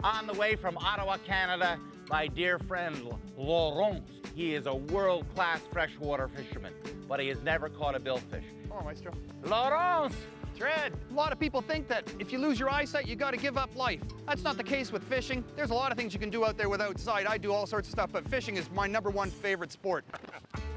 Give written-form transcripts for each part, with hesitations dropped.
On the way from Ottawa, Canada, my dear friend Laurent. He is a world-class freshwater fisherman, but he has never caught a billfish. Oh, Maestro. Laurent! Tred, a lot of people think that if you lose your eyesight, you got to give up life. That's not the case with fishing. There's a lot of things you can do out there without sight. I do all sorts of stuff, but fishing is my #1 favorite sport.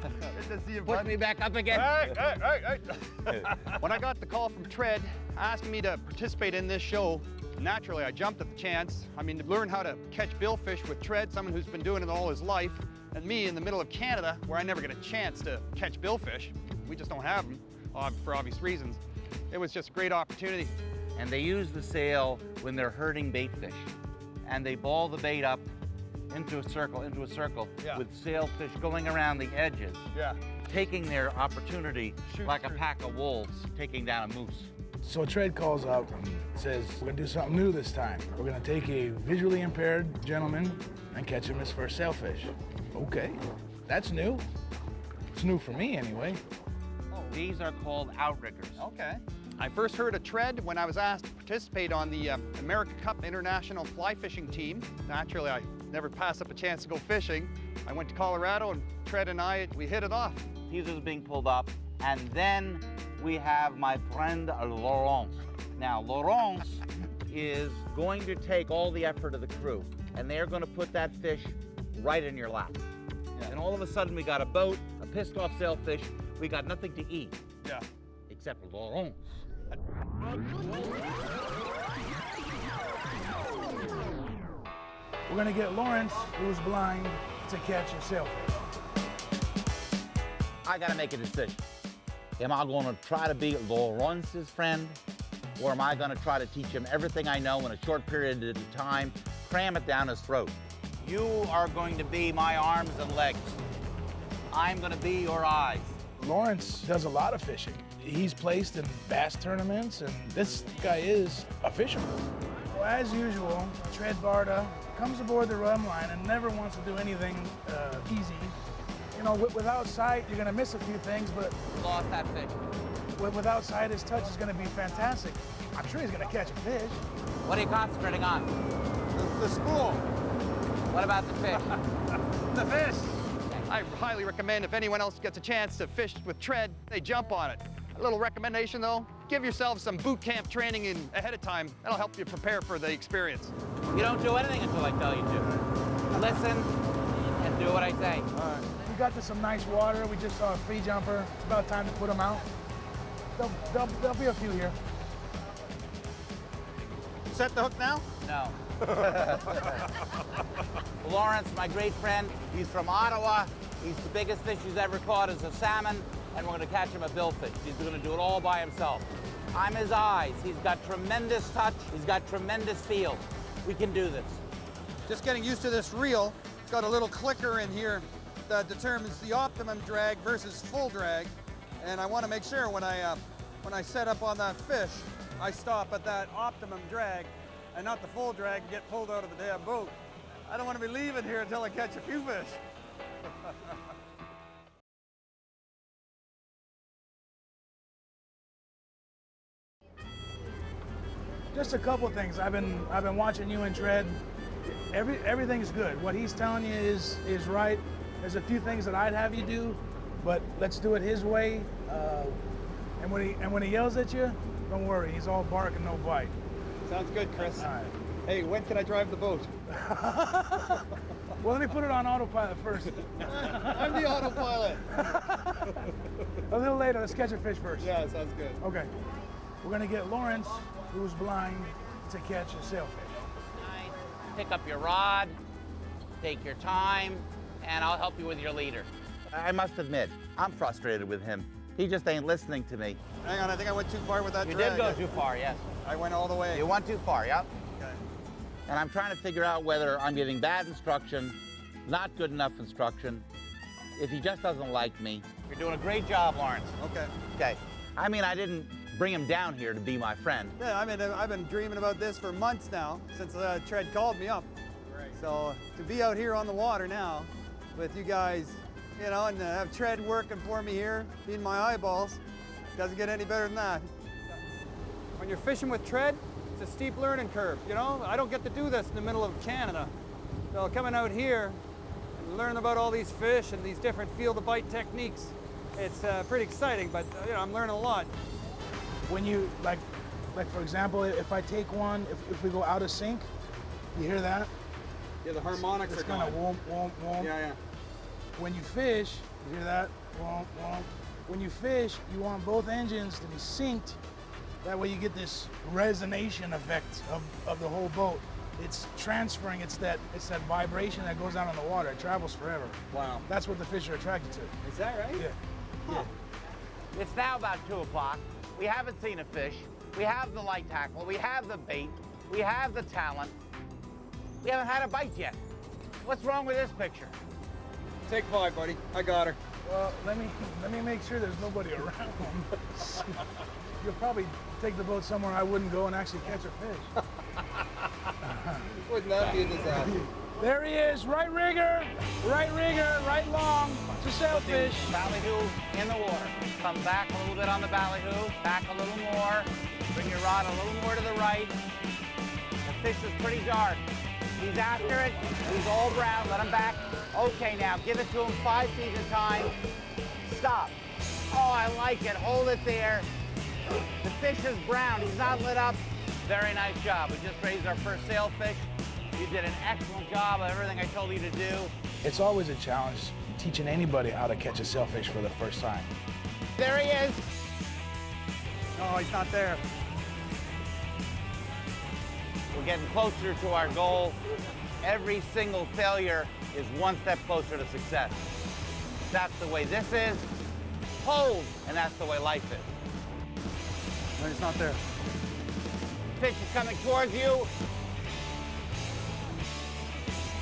Good to see you, Put bud. me back up again. Hey. When I got the call from Tred asking me to participate in this show, naturally I jumped at the chance. I mean, to learn how to catch billfish with Tred, someone who's been doing it all his life, and me in the middle of Canada, where I never get a chance to catch billfish. We just don't have them, for obvious reasons. It was just a great opportunity. And they use the sail when they're herding bait fish. And they ball the bait up into a circle, Yeah. with sailfish going around the edges, Yeah. taking their opportunity Shoot like a through. pack of wolves taking down a moose. So Tred calls up and says, we're gonna do something new this time. We're gonna take a visually impaired gentleman and catch him his first sailfish. Okay, that's new. It's new for me anyway. These are called outriggers. Okay. I first heard of Tred when I was asked to participate on the America Cup International Fly Fishing Team. Naturally, I never passed up a chance to go fishing. I went to Colorado and Tred and we hit it off. Teasers are being pulled up. And then we have my friend Laurent. Now, Laurent is going to take all the effort of the crew, and they're going to put that fish right in your lap. Yeah. And all of a sudden, we got a boat, a pissed off sailfish. We got nothing to eat. Yeah. Except Laurent. We're gonna get Lawrence, who's blind, to catch a sailfish. I got to make a decision. Am I going to try to be Lawrence's friend, or am I going to try to teach him everything I know in a short period of time, cram it down his throat? You are going to be my arms and legs. I'm going to be your eyes. Lawrence does a lot of fishing. He's placed in bass tournaments, and this guy is a fisherman. Well, as usual, Tred Barta comes aboard the run line and never wants to do anything easy. You know, without sight, you're gonna miss a few things, but Lost that fish. without sight, his touch is gonna be fantastic. I'm sure he's gonna catch a fish. What are you concentrating on? The spool. What about the fish? The fish. I highly recommend if anyone else gets a chance to fish with Tred, they jump on it. A little recommendation though, give yourself some boot camp training ahead of time. That'll help you prepare for the experience. You don't do anything until I tell you to. Listen and do what I say. We got to some nice water. We just saw a free jumper. It's about time to put him out. There'll be a few here. Set the hook now? No. Lawrence, my great friend, he's from Ottawa. He's the biggest fish he's ever caught is a salmon, and we're going to catch him a billfish. He's going to do it all by himself. I'm his eyes. He's got tremendous touch. He's got tremendous feel. We can do this. Just getting used to this reel. It's got a little clicker in here that determines the optimum drag versus full drag. And I want to make sure when I set up on that fish, I stop at that optimum drag and not the full drag and get pulled out of the damn boat. I don't want to be leaving here until I catch a few fish. Just a couple things. I've been watching you and Tred. Everything's good. What he's telling you is right. There's a few things that I'd have you do, but let's do it his way. And when he yells at you, don't worry. He's all bark and no bite. Sounds good, Chris. All right. Hey, when can I drive the boat? Well, let me put it on autopilot first. I'm the autopilot. A little later. Let's catch a fish first. Yeah, sounds good. Okay. We're gonna get Lawrence, who's blind, to catch a sailfish. Nice. Pick up your rod, take your time, and I'll help you with your leader. I must admit, I'm frustrated with him. He just ain't listening to me. Hang on, I think I went too far with that You drag. did go too far, yes. I went all the way. You went too far, yep. Okay. And I'm trying to figure out whether I'm giving bad instruction, not good enough instruction, if he just doesn't like me. You're doing a great job, Lawrence. Okay. Okay. I mean, I didn't bring him down here to be my friend. Yeah, I mean, I've been dreaming about this for months now, since Tred called me up. Right. So to be out here on the water now with you guys, you know, and have Tred working for me here, being my eyeballs, doesn't get any better than that. When you're fishing with Tred, It's a steep learning curve, you know? I don't get to do this in the middle of Canada. So coming out here and learn about all these fish and these different feel-to-bite techniques, it's pretty exciting, but you know, I'm learning a lot. When you, like for example, if I take one, if we go out of sync, you hear that? Yeah, the harmonics It's are kind of going. womp, womp, womp. Yeah, yeah. When you fish, you hear that? Womp, womp. When you fish, you want both engines to be synced. That way you get this resonation effect of the whole boat. It's transferring, it's that vibration that goes out on the water. It travels forever. Wow. That's what the fish are attracted to. Is that right? Yeah. Huh. It's now about 2 o'clock. We haven't seen a fish. We have the light tackle. We have the bait. We have the talent. We haven't had a bite yet. What's wrong with this picture? Take 5, buddy. I got her. Well, let me make sure there's nobody around. You'll probably take the boat somewhere I wouldn't go and actually catch a fish. Wouldn't that be a disaster? There he is, right rigger, right long. It's a sailfish. Ballyhoo in the water. Come back a little bit on the ballyhoo. Back a little more. Bring your rod a little more to the right. The fish is pretty dark. He's after it. He's all brown. Let him back. Okay, now give it to him 5 feet at a time. Stop. Oh, I like it. Hold it there. The fish is brown. He's not lit up. Very nice job. We just raised our first sailfish. You did an excellent job of everything I told you to do. It's always a challenge teaching anybody how to catch a sailfish for the first time. There he is. No, he's not there. We're getting closer to our goal. Every single failure is one step closer to success. That's the way this is. Hold, and that's the way life is. No, he's not there. Fish is coming towards you.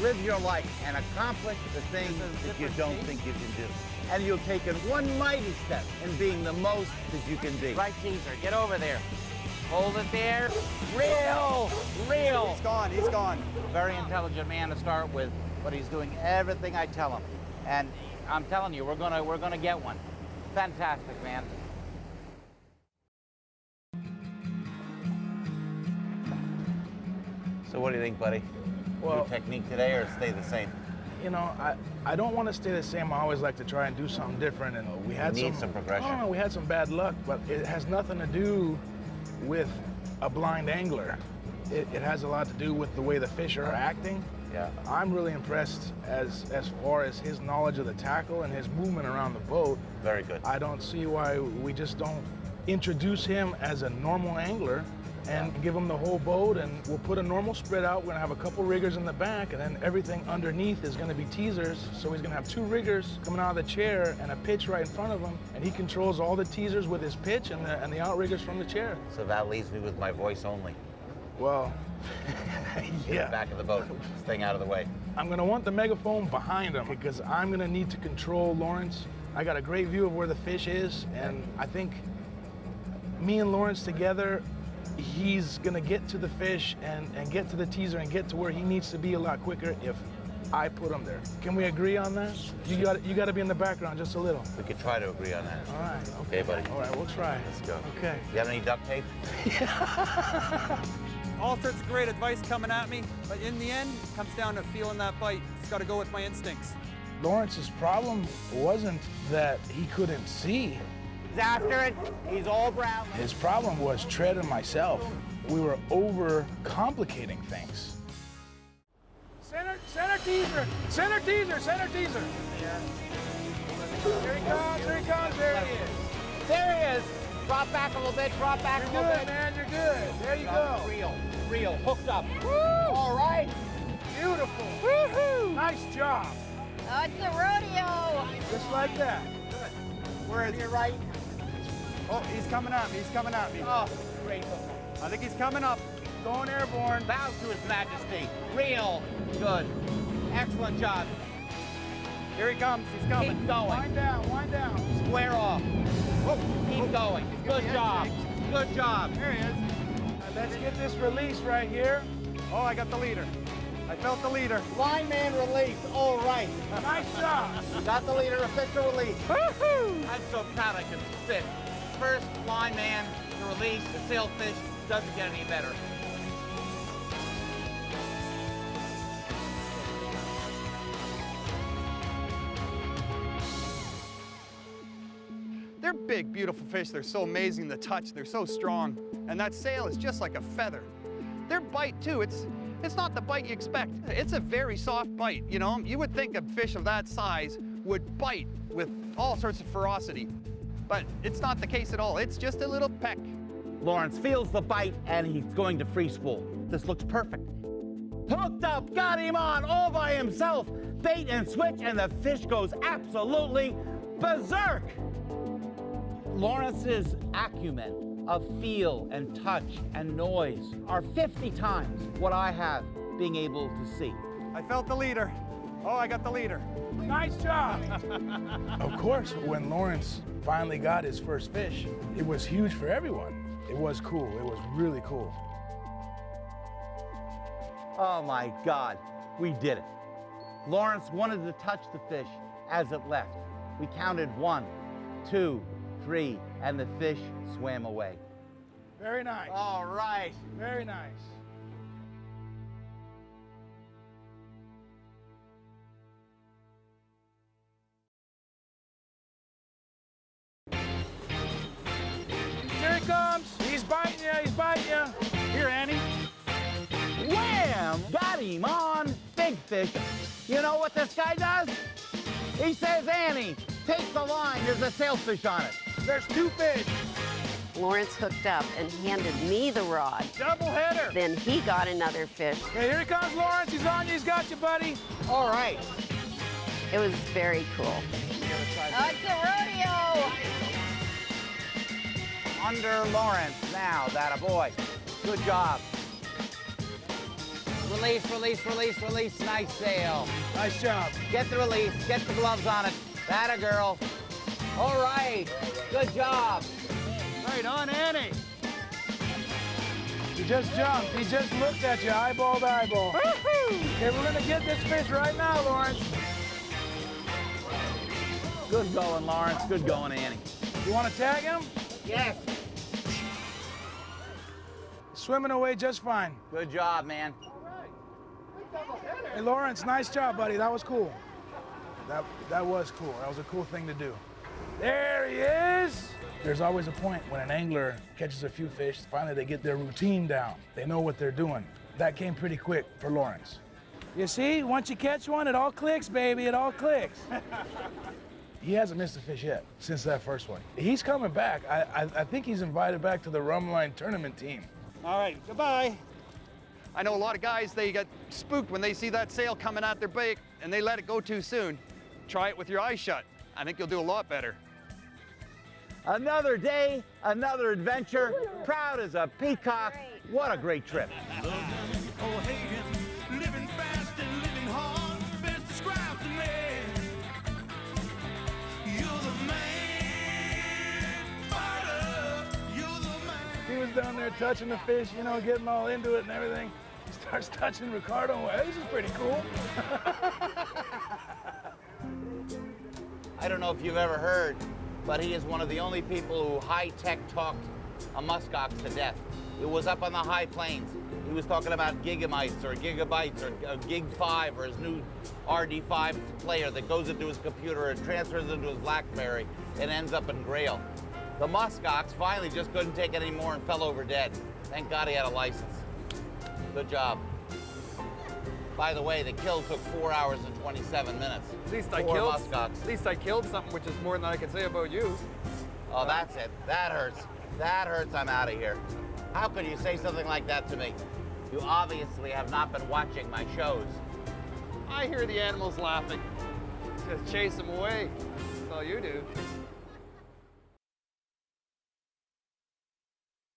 Live your life and accomplish the things that you don't think you can do. And you've taken one mighty step in being the most that you can be. Right, teaser, get over there. Hold it there. Reel, reel. He's gone, he's gone. Very intelligent man to start with, but he's doing everything I tell him. And I'm telling you, we're gonna get one. Fantastic, man. So what do you think, buddy? Well, your technique today or stay the same? You know, I don't want to stay the same. I always like to try and do something different. And we had some progression. No, we had some bad luck, but it has nothing to do with a blind angler. It has a lot to do with the way the fish are acting. Yeah. I'm really impressed as far as his knowledge of the tackle and his movement around the boat. Very good. I don't see why we just don't introduce him as a normal angler and give him the whole boat, and we'll put a normal spread out. We're gonna have a couple riggers in the back, and then everything underneath is gonna be teasers. So he's gonna have 2 riggers coming out of the chair and a pitch right in front of him, and he controls all the teasers with his pitch and the outriggers from the chair. So that leaves me with my voice only. Well, In the back of the boat, staying out of the way. I'm gonna want the megaphone behind him because I'm gonna need to control Lawrence. I got a great view of where the fish is, and I think me and Lawrence together, he's gonna get to the fish and get to the teaser and get to where he needs to be a lot quicker if I put him there. Can we agree on that? You got to be in the background just a little. We could try to agree on that. All right. Okay, buddy. All right, we'll try. Let's go. Okay. You have any duct tape? All sorts of great advice coming at me, but in the end, it comes down to feeling that bite. Just got to go with my instincts. Lawrence's problem wasn't that he couldn't see. He's after it. He's all brown. His problem was Tred and myself. We were over-complicating things. Center teaser, center teaser, center teaser. Here he comes, there he is. There he is. Drop back a little bit, drop back a little Good, bit. man, you're good. There you go. Reel, hooked up. Woo! All right. Beautiful. Woohoo! Nice job. Oh, it's a rodeo. Just like that. Where is he? You're right. Oh, he's coming at me, he's coming at me. Oh, great hook. I think he's coming up. Going airborne. Bow to His Majesty. Reel. Good. Excellent job. Here he comes, he's coming. Keep going. Wind down, wind down. Square off. Whoa. Keep going. Good job. Good job. There he is. Let's get this release right here. Oh, I got the leader. I felt the leader. Lineman release. All right. Nice job. Got the leader. Official release. Woohoo! I'm so proud I could fit. First lineman to release the sailfish. Doesn't get any better. big, beautiful fish. They're so amazing, the touch, they're so strong. And that sail is just like a feather. Their bite too, it's not the bite you expect. It's a very soft bite, you know? You would think a fish of that size would bite with all sorts of ferocity, but it's not the case at all. It's just a little peck. Lawrence feels the bite and he's going to free spool. This looks perfect. Hooked up, got him on all by himself. Bait and switch, and the fish goes absolutely berserk. Lawrence's acumen of feel and touch and noise are 50 times what I have being able to see. I felt the leader. Oh, I got the leader. Nice job. Of course, when Lawrence finally got his first fish, it was huge for everyone. It was cool. It was really cool. Oh my God, we did it. Lawrence wanted to touch the fish as it left. We counted 1, 2, 3, and the fish swam away. Very nice. All right. Very nice. Here he comes. He's biting you. He's biting you. Here, Annie. Wham! Got him on big fish. You know what this guy does? He says, Annie, take the line. There's a sailfish on it. There's 2 fish. Lawrence hooked up and handed me the rod. Double header. Then he got another fish. Okay, here he comes, Lawrence. He's on you. He's got you, buddy. All right. It was very cool. Oh, it's a rodeo. Under Lawrence now, that a boy. Good job. Release, release, release, release. Nice sail. Nice job. Get the release. Get the gloves on it. That a girl. All right. Good job. Right on, Annie. He just jumped. He just looked at you, eyeball to eyeball. Okay, we're gonna get this fish right now, Lawrence. Good going, Lawrence. Good going, Annie. You want to tag him? Yes. Swimming away just fine. Good job, man. Hey, Lawrence, nice job, buddy. That was cool. That was cool. That was a cool thing to do. There he is. There's always a point when an angler catches a few fish, finally they get their routine down. They know what they're doing. That came pretty quick for Lawrence. You see, once you catch one, it all clicks, baby, it all clicks. He hasn't missed a fish yet since that first one. He's coming back. I think he's invited back to the Rumline tournament team. All right, goodbye. I know a lot of guys, they get spooked when they see that sail coming at their bait and they let it go too soon. Try it with your eyes shut. I think you'll do a lot better. Another day, another adventure. Proud as a peacock. What a great trip. Living fast and living hard, best describes the man. You're the man, fighter. You're the man. He was down there touching the fish, you know, getting all into it and everything. He starts touching Ricardo. Hey, this is pretty cool. I don't know if you've ever heard, but he is one of the only people who high-tech talked a muskox to death. It was up on the high plains. He was talking about gigamites or gigabytes or Gig 5 or his new RD5 player that goes into his computer and transfers into his BlackBerry and ends up in Grail. The muskox finally just couldn't take it anymore and fell over dead. Thank God he had a license. Good job. By the way, the kill took 4 hours and 27 minutes. At least Muskox. At least I killed something, which is more than I can say about you. Oh, that's it. That hurts. That hurts. I'm out of here. How could you say something like that to me? You obviously have not been watching my shows. I hear the animals laughing. Just chase them away. That's all you do.